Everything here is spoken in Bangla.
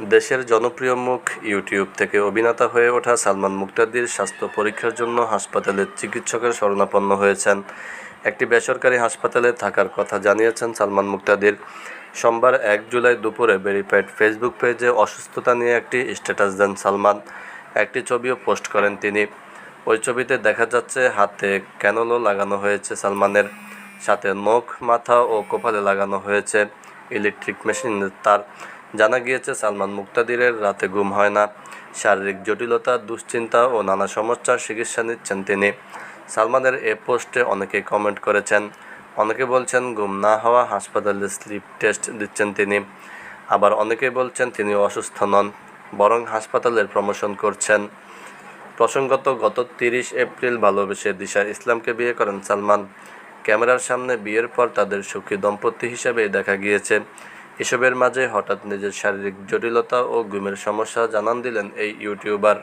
দেশের জনপ্রিয় মুখ ইউটিউব থেকে অভিনেতা হয়ে ওঠা সালমান মুক্তাদির স্বাস্থ্য পরীক্ষার জন্য হাসপাতালের চিকিৎসকের শরণাপন্ন হয়েছেন। একটি বেসরকারি হাসপাতালে থাকার কথা জানিয়েছেন সালমান মুক্তাদির। সোমবার ১ জুলাই দুপুরে ভেরিফাইড ফেসবুক পেজে অসুস্থতা নিয়ে একটি স্ট্যাটাস দেন সালমান। একটি ছবিও পোস্ট করেন তিনি। ওই ছবিতে দেখা যাচ্ছে হাতে ক্যানোলো লাগানো হয়েছে সালমানের, সাথে নখ, মাথা ও কপালে লাগানো হয়েছে ইলেকট্রিক মেশিনের তার। জানা গিয়েছে সালমান মুক্তাদিরের রাতে ঘুম হয় না, শারীরিক জটিলতা, দুশ্চিন্তা ও নানা সমস্যার চিকিৎসা নিচ্ছেন তিনি। সালমানের এ পোস্টে অনেকেই কমেন্ট করেছেন। অনেকে বলছেন ঘুম না হওয়া, হাসপাতালে স্লিপ টেস্ট দিচ্ছেন তিনি। আবার অনেকেই বলছেন তিনি অসুস্থ নন, বরং হাসপাতালের প্রমোশন করছেন। প্রসঙ্গত, গত ৩০ এপ্রিল ভালোবেসে দিশা ইসলামকে বিয়ে করেন সালমান। ক্যামেরার সামনে বিয়ের পর তাদের সুখী দম্পতি হিসেবেই দেখা গিয়েছে। এসবের মাঝে হঠাৎ নিজের শারীরিক জটিলতা ও ঘুমের সমস্যা জানান দিলেন এই ইউটিউবার।